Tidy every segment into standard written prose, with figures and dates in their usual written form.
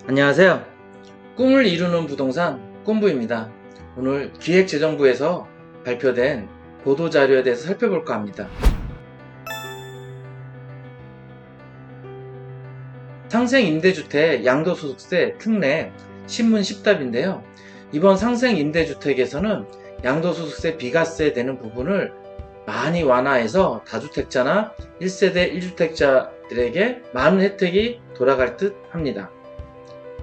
안녕하세요. 꿈을 이루는 부동산 꿈부입니다. 오늘 기획재정부에서 발표된 보도자료에 대해서 살펴볼까 합니다. 상생임대주택 양도소득세 특례 신문 10답인데요. 이번 상생임대주택에서는 양도소득세 비과세 되는 부분을 많이 완화해서 다주택자나 1세대 1주택자들에게 많은 혜택이 돌아갈 듯 합니다.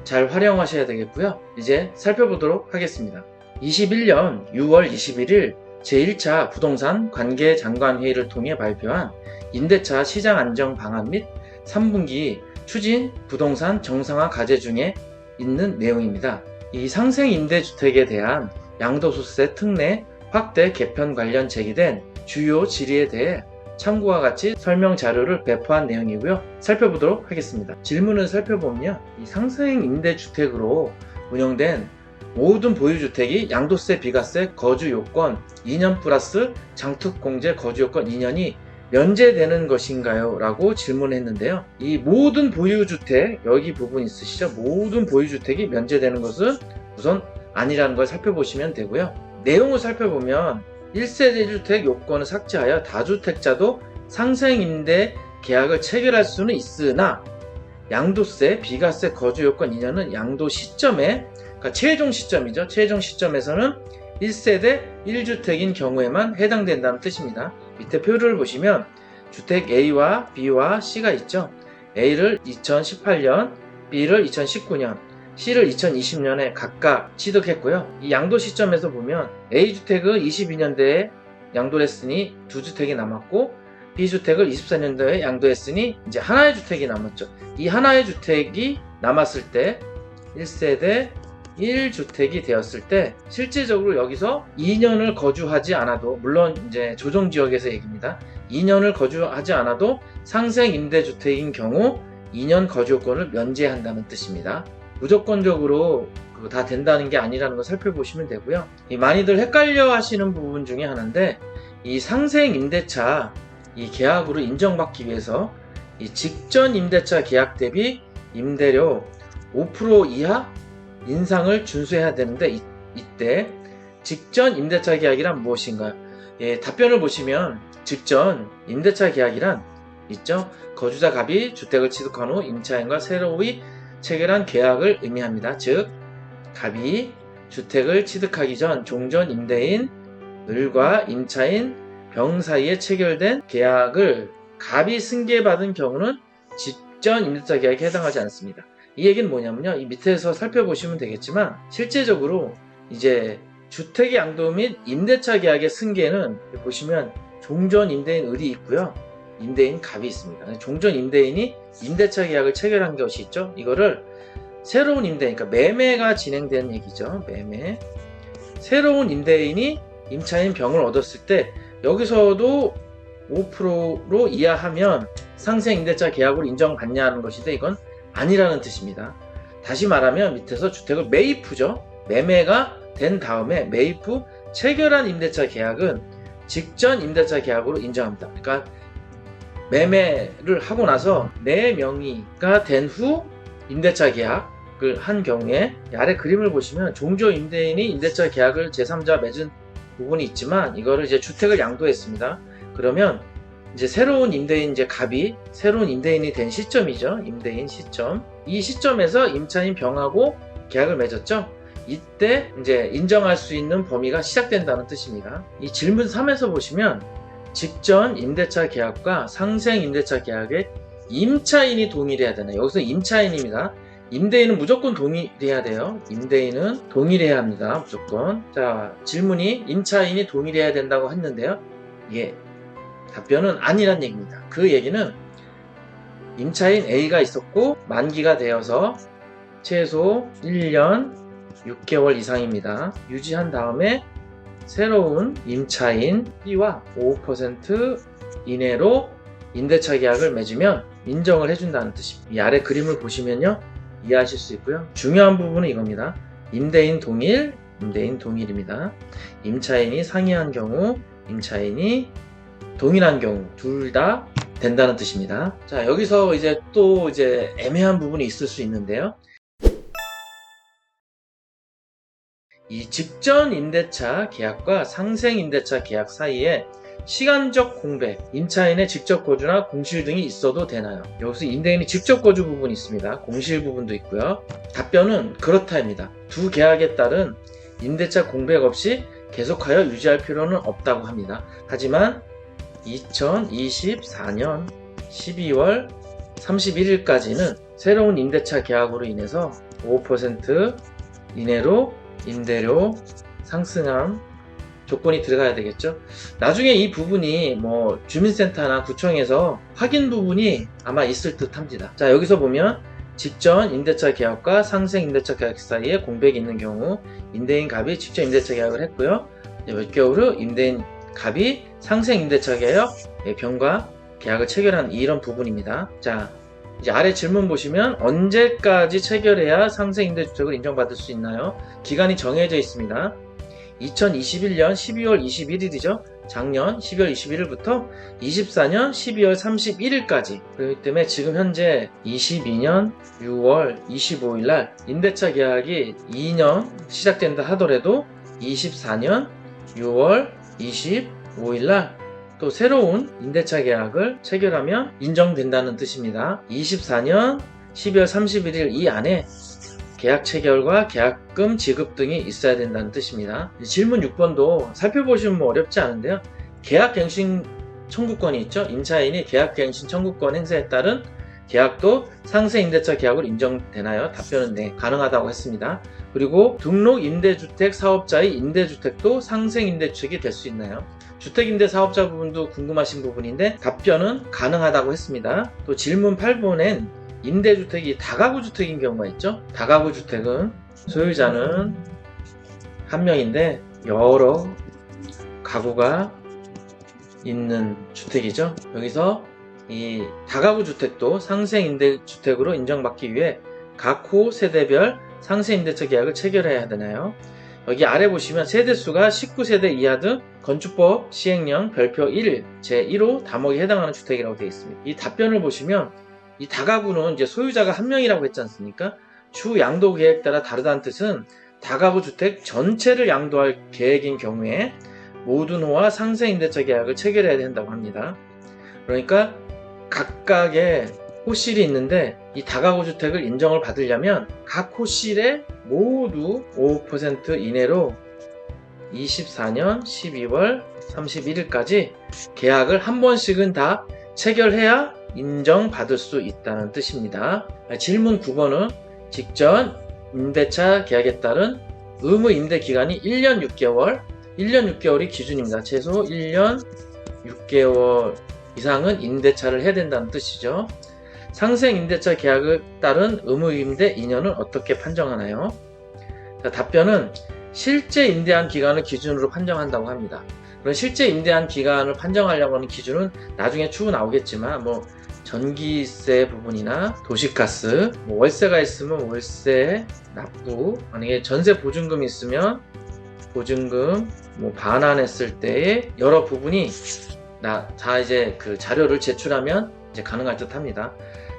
잘 활용하셔야 되겠고요. 이제 살펴보도록 하겠습니다. 21년 6월 21일 제1차 부동산 관계장관회의를 통해 발표한 임대차 시장 안정 방안 및 3분기 추진 부동산 정상화 과제 중에 있는 내용입니다. 이 상생임대주택에 대한 양도소득세 특례 확대 개편 관련 제기된 주요 질의에 대해 참고와 같이 설명 자료를 배포한 내용이고요. 살펴보도록 하겠습니다. 질문을 살펴보면 이 상생임대주택으로 운영된 모든 보유주택이 양도세 비과세 거주요건 2년 플러스 장특공제 거주요건 2년이 면제되는 것인가요? 라고 질문했는데요. 이 모든 보유주택, 여기 부분 있으시죠? 모든 보유주택이 면제되는 것은 우선 아니라는 걸 살펴보시면 되고요. 내용을 살펴보면 1세대 1주택 요건을 삭제하여 다주택자도 상생임대 계약을 체결할 수는 있으나 양도세, 비과세 거주요건 2년은 양도 시점에, 그러니까 최종 시점이죠. 최종 시점에서는 1세대 1주택인 경우에만 해당된다는 뜻입니다. 밑에 표를 보시면 주택 A와 B와 C가 있죠. A를 2018년, B를 2019년, C를 2020년에 각각 취득했고요. 이 양도 시점에서 보면 A주택은 22년도에 양도했으니 2주택이 남았고 B주택을 24년도에 양도했으니 이제 하나의 주택이 남았죠. 이 하나의 주택이 남았을 때 1세대 1주택이 되었을 때 실질적으로 여기서 2년을 거주하지 않아도, 물론 이제 조정지역에서 얘기입니다. 2년을 거주하지 않아도 상생임대주택인 경우 2년 거주요건을 면제한다는 뜻입니다. 무조건적으로 다 된다는 게 아니라는 걸 살펴보시면 되고요. 많이들 헷갈려 하시는 부분 중에 하나인데, 이 상생임대차 이 계약으로 인정받기 위해서 이 직전 임대차 계약 대비 임대료 5% 이하 인상을 준수해야 되는데, 이때 직전 임대차 계약이란 무엇인가요? 답변을 보시면 직전 임대차 계약이란 있죠. 거주자 갑이 주택을 취득한 후 임차인과 새로이 체결한 계약을 의미합니다. 즉 갑이 주택을 취득하기 전 종전 임대인 을과 임차인 병 사이에 체결된 계약을 갑이 승계받은 경우는 직전 임대차 계약에 해당하지 않습니다. 이 얘기는 뭐냐면요, 이 밑에서 살펴보시면 되겠지만 실제적으로 이제 주택의 양도 및 임대차 계약의 승계는 보시면 종전 임대인 을이 있고요, 임대인 갑이 있습니다. 종전 임대인이 임대차 계약을 체결한 것이 있죠. 이거를 새로운 임대인, 그러니까 매매가 진행된 얘기죠. 매매. 새로운 임대인이 임차인 병을 얻었을 때 여기서도 5%로 이하하면 상생 임대차 계약으로 인정받냐는 것인데 이건 아니라는 뜻입니다. 다시 말하면 밑에서 주택을 매입 후죠. 매매가 된 다음에 매입 후 체결한 임대차 계약은 직전 임대차 계약으로 인정합니다. 그러니까 매매를 하고 나서 내 명의가 된 후 임대차 계약을 한 경우에 아래 그림을 보시면 종조 임대인이 임대차 계약을 제3자 맺은 부분이 있지만 이거를 이제 주택을 양도했습니다. 그러면 이제 새로운 임대인, 이제 갑이 새로운 임대인이 된 시점이죠. 임대인 시점. 이 시점에서 임차인 병하고 계약을 맺었죠. 이때 이제 인정할 수 있는 범위가 시작된다는 뜻입니다. 이 질문 3에서 보시면 직전 임대차 계약과 상생 임대차 계약에 임차인이 동일해야 되나요? 여기서 임차인입니다. 임대인은 무조건 동일해야 돼요. 임대인은 동일해야 합니다. 무조건. 자, 질문이 임차인이 동일해야 된다고 했는데요. 이게 답변은 아니란 얘기입니다. 그 얘기는 임차인 A가 있었고 만기가 되어서 최소 1년 6개월 이상입니다. 유지한 다음에 새로운 임차인 B와 5% 이내로 임대차 계약을 맺으면 인정을 해준다는 뜻입니다. 이 아래 그림을 보시면요, 이해하실 수 있고요. 중요한 부분은 이겁니다. 임대인 동일, 임대인 동일입니다. 임차인이 상이한 경우, 임차인이 동일한 경우 둘 다 된다는 뜻입니다. 자, 여기서 이제 또 애매한 부분이 있을 수 있는데요. 이 직전 임대차 계약과 상생 임대차 계약 사이에 시간적 공백, 임차인의 직접 거주나 공실 등이 있어도 되나요? 여기서 임대인이 직접 거주 부분이 있습니다. 공실 부분도 있고요. 답변은 그렇다입니다. 두 계약에 따른 임대차 공백 없이 계속하여 유지할 필요는 없다고 합니다. 하지만 2024년 12월 31일까지는 새로운 임대차 계약으로 인해서 5% 이내로 임대료 상승함 조건이 들어가야 되겠죠. 나중에 이 부분이 뭐 주민센터나 구청에서 확인 부분이 아마 있을 듯 합니다. 자, 여기서 보면 직전 임대차 계약과 상생 임대차 계약 사이에 공백이 있는 경우 임대인 갑이 직전 임대차 계약을 했고요. 몇 개월 후 임대인 갑이 상생 임대차 계약 변과 계약을 체결한 이런 부분입니다. 자, 이제 아래 질문 보시면 언제까지 체결해야 상생 임대주택을 인정받을 수 있나요? 기간이 정해져 있습니다. 2021년 12월 21일이죠. 작년 12월 21일부터 24년 12월 31일까지. 그렇기 때문에 지금 현재 22년 6월 25일 날 임대차 계약이 2년 시작된다 하더라도 24년 6월 25일 날 또 새로운 임대차 계약을 체결하면 인정된다는 뜻입니다. 24년 12월 31일 이 안에 계약 체결과 계약금 지급 등이 있어야 된다는 뜻입니다. 질문 6번도 살펴보시면 뭐 어렵지 않은데요. 계약갱신 청구권이 있죠. 임차인이 계약갱신 청구권 행사에 따른 계약도 상생 임대차 계약으로 인정되나요? 답변은 네, 가능하다고 했습니다. 그리고 등록 임대주택 사업자의 임대주택도 상생 임대주택이 될 수 있나요? 주택임대 사업자 부분도 궁금하신 부분인데 답변은 가능하다고 했습니다. 또 질문 8번엔 임대주택이 다가구 주택인 경우가 있죠. 다가구 주택은 소유자는 한 명인데 여러 가구가 있는 주택이죠. 여기서 이 다가구 주택도 상생 임대주택으로 인정받기 위해 각 호 세대별 상생 임대차 계약을 체결해야 되나요? 여기 아래 보시면 세대수가 19세대 이하 등 건축법 시행령 별표 1 제1호 다목에 해당하는 주택이라고 되어 있습니다. 이 답변을 보시면 이 다가구는 이제 소유자가 한 명이라고 했지 않습니까? 추 양도 계획 따라 다르다는 뜻은 다가구 주택 전체를 양도할 계획인 경우에 모든 호와 상생 임대차 계약을 체결해야 된다고 합니다. 그러니까 각각의 호실이 있는데 이 다가구 주택을 인정을 받으려면 각 호실에 모두 5% 이내로 24년 12월 31일까지 계약을 한 번씩은 다 체결해야 인정받을 수 있다는 뜻입니다. 질문 9번은 직전 임대차 계약에 따른 의무 임대 기간이 1년 6개월, 1년 6개월이 기준입니다. 최소 1년 6개월 이상은 임대차를 해야 된다는 뜻이죠. 상생 임대차 계약에 따른 의무 임대 2년은 어떻게 판정하나요? 자, 답변은 실제 임대한 기간을 기준으로 판정한다고 합니다. 그럼 실제 임대한 기간을 판정하려고 하는 기준은 나중에 추후 나오겠지만 뭐 전기세 부분이나 도시가스, 뭐 월세가 있으면 월세 납부, 만약에 전세 보증금이 있으면 보증금 뭐 반환했을 때의 여러 부분이 다 이제 그 자료를 제출하면 이제 가능할 듯 합니다.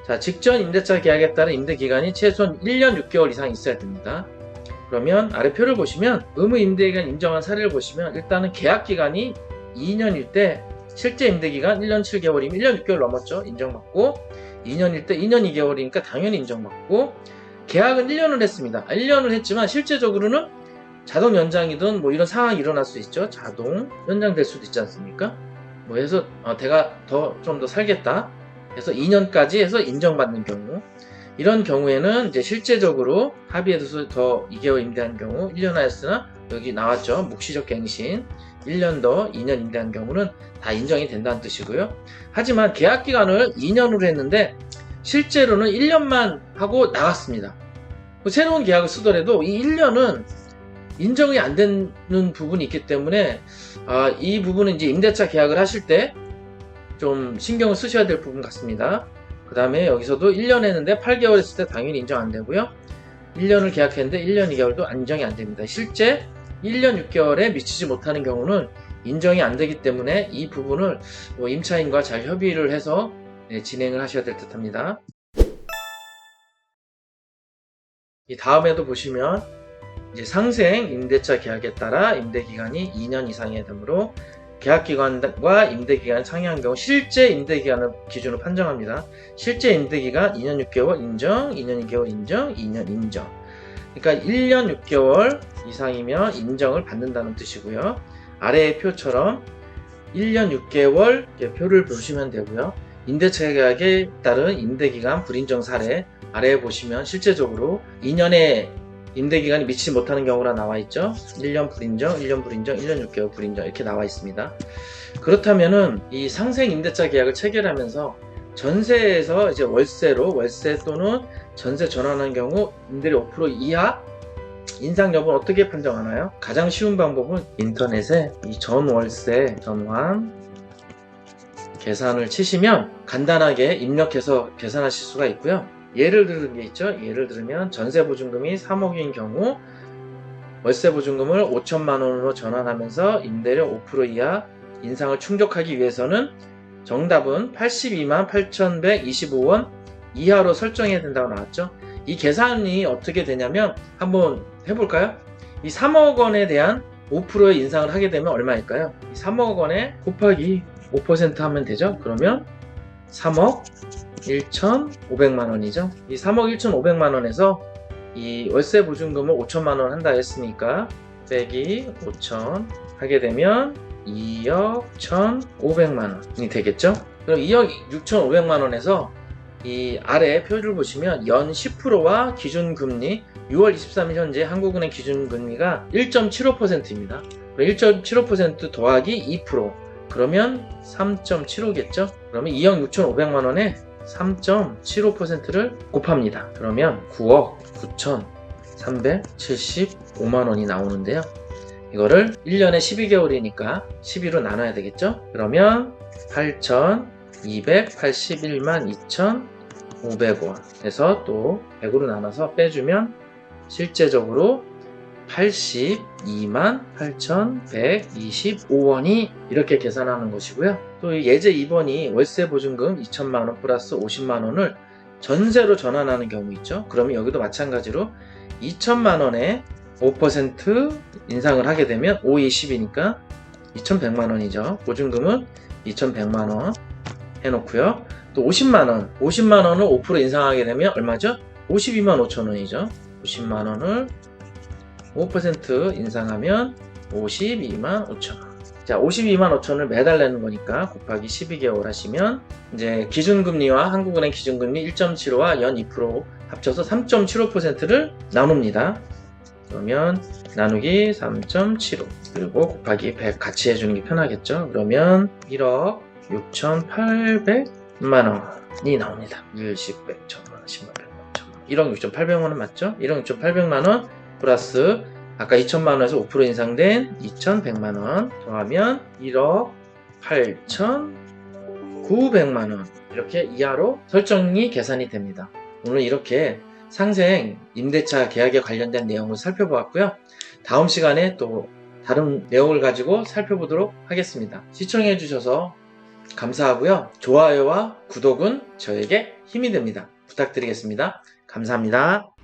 자, 직전 임대차 계약에 따른 임대 기간이 최소한 1년 6개월 이상 있어야 됩니다. 그러면 아래 표를 보시면 의무 임대기간 인정한 사례를 보시면 일단은 계약 기간이 2년일 때 실제 임대기간 1년 7개월이면 1년 6개월 넘었죠. 인정받고 2년일 때 2년 2개월이니까 당연히 인정받고 계약은 1년을 했습니다. 1년을 했지만 실제적으로는 자동 연장이든 뭐 이런 상황이 일어날 수 있죠. 자동 연장될 수도 있지 않습니까? 뭐 해서 내가 좀 더 살겠다 해서 2년까지 해서 인정받는 경우, 이런 경우에는 이제 실제적으로 합의해서 더 2개월 임대한 경우 1년 하였으나 여기 나왔죠. 묵시적 갱신 1년 더 2년 임대한 경우는 다 인정이 된다는 뜻이고요. 하지만 계약 기간을 2년으로 했는데 실제로는 1년만 하고 나갔습니다. 새로운 계약을 쓰더라도 이 1년은 인정이 안 되는 부분이 있기 때문에 이 부분은 이제 임대차 계약을 하실 때 좀 신경을 쓰셔야 될 부분 같습니다. 그 다음에 여기서도 1년 했는데 8개월 했을 때 당연히 인정 안 되고요. 1년을 계약했는데 1년 2개월도 인정이 안 됩니다. 실제 1년 6개월에 미치지 못하는 경우는 인정이 안 되기 때문에 이 부분을 임차인과 잘 협의를 해서 진행을 하셔야 될 듯 합니다. 이 다음에도 보시면 이제 상생 임대차 계약에 따라 임대기간이 2년 이상이 되므로 계약기간과 임대기간 상이한 경우 실제 임대기간을 기준으로 판정합니다. 실제 임대기간 2년 6개월 인정, 2년 2개월 인정, 2년 인정. 그러니까 1년 6개월 이상이면 인정을 받는다는 뜻이고요. 아래의 표처럼 1년 6개월 표를 보시면 되고요. 임대차 계약에 따른 임대기간 불인정 사례 아래에 보시면 실제적으로 2년의 임대기간이 미치지 못하는 경우가 나와 있죠. 1년 불인정, 1년 불인정, 1년 6개월 불인정 이렇게 나와 있습니다. 그렇다면은 이 상생 임대차 계약을 체결하면서 전세에서 이제 월세로 월세 또는 전세 전환한 경우 임대료 5% 이하 인상 여부는 어떻게 판정하나요? 가장 쉬운 방법은 인터넷에 이 전월세 전환 계산을 치시면 간단하게 입력해서 계산하실 수가 있고요. 예를 들은 게 있죠. 예를 들면 전세 보증금이 3억인 경우 월세 보증금을 5천만 원으로 전환하면서 임대료 5% 이하 인상을 충족하기 위해서는 정답은 82만 8,125원 이하로 설정해야 된다고 나왔죠. 이 계산이 어떻게 되냐면 한번 해볼까요? 이 3억 원에 대한 5%의 인상을 하게 되면 얼마일까요? 이 3억 원에 곱하기 5% 하면 되죠. 그러면 3억 1,500만 원이죠. 이 3억 1,500만 원에서 이 월세 보증금을 5천만 원 한다 했으니까 빼기 5천 하게 되면 2억 1,500만 원이 되겠죠. 그럼 2억 6,500만 원에서 이 아래 표를 보시면 연 10%와 기준금리 6월 23일 현재 한국은행 기준금리가 1.75%입니다. 1.75% 더하기 2% 그러면 3.75겠죠. 그러면 2억 6,500만 원에 3.75%를 곱합니다. 그러면 9억 9,375만 원이 나오는데요. 이거를 1년에 12개월이니까 12로 나눠야 되겠죠. 그러면 8,281만 2,500원 해서 또 100으로 나눠서 빼주면 실제적으로 82만 8,125원이 이렇게 계산하는 것이고요. 또 예제 2번이 월세 보증금 2천만 원 플러스 50만 원을 전세로 전환하는 경우 있죠. 그러면 여기도 마찬가지로 2천만 원에 5% 인상을 하게 되면 5, 20이니까 2,100만 원이죠. 보증금은 2,100만 원 해놓고요. 또 50만 원, 50만 원을 5% 인상하게 되면 얼마죠? 52만 5천 원이죠. 50만 원을 5% 인상하면 52만 5천 원. 자, 52만 5천 원을 매달 내는 거니까 곱하기 12개월 하시면 이제 기준금리와 한국은행 기준금리 1.75와 연 2% 합쳐서 3.75%를 나눕니다. 그러면 나누기 3.75 그리고 곱하기 100 같이 해주는 게 편하겠죠. 그러면 1억 6,800만 원이 나옵니다. 1, 10, 100, 1000만, 10만, 100만, 1000만. 1억 6,800만 원 맞죠? 1억 6,800만 원 플러스 아까 2천만 원에서 5% 인상된 2,100만 원 더하면 1억 8,900만 원 이렇게 이하로 설정이 계산이 됩니다. 오늘 이렇게 상생 임대차 계약에 관련된 내용을 살펴보았고요. 다음 시간에 또 다른 내용을 가지고 살펴보도록 하겠습니다. 시청해 주셔서 감사하고요. 좋아요와 구독은 저에게 힘이 됩니다. 부탁드리겠습니다. 감사합니다.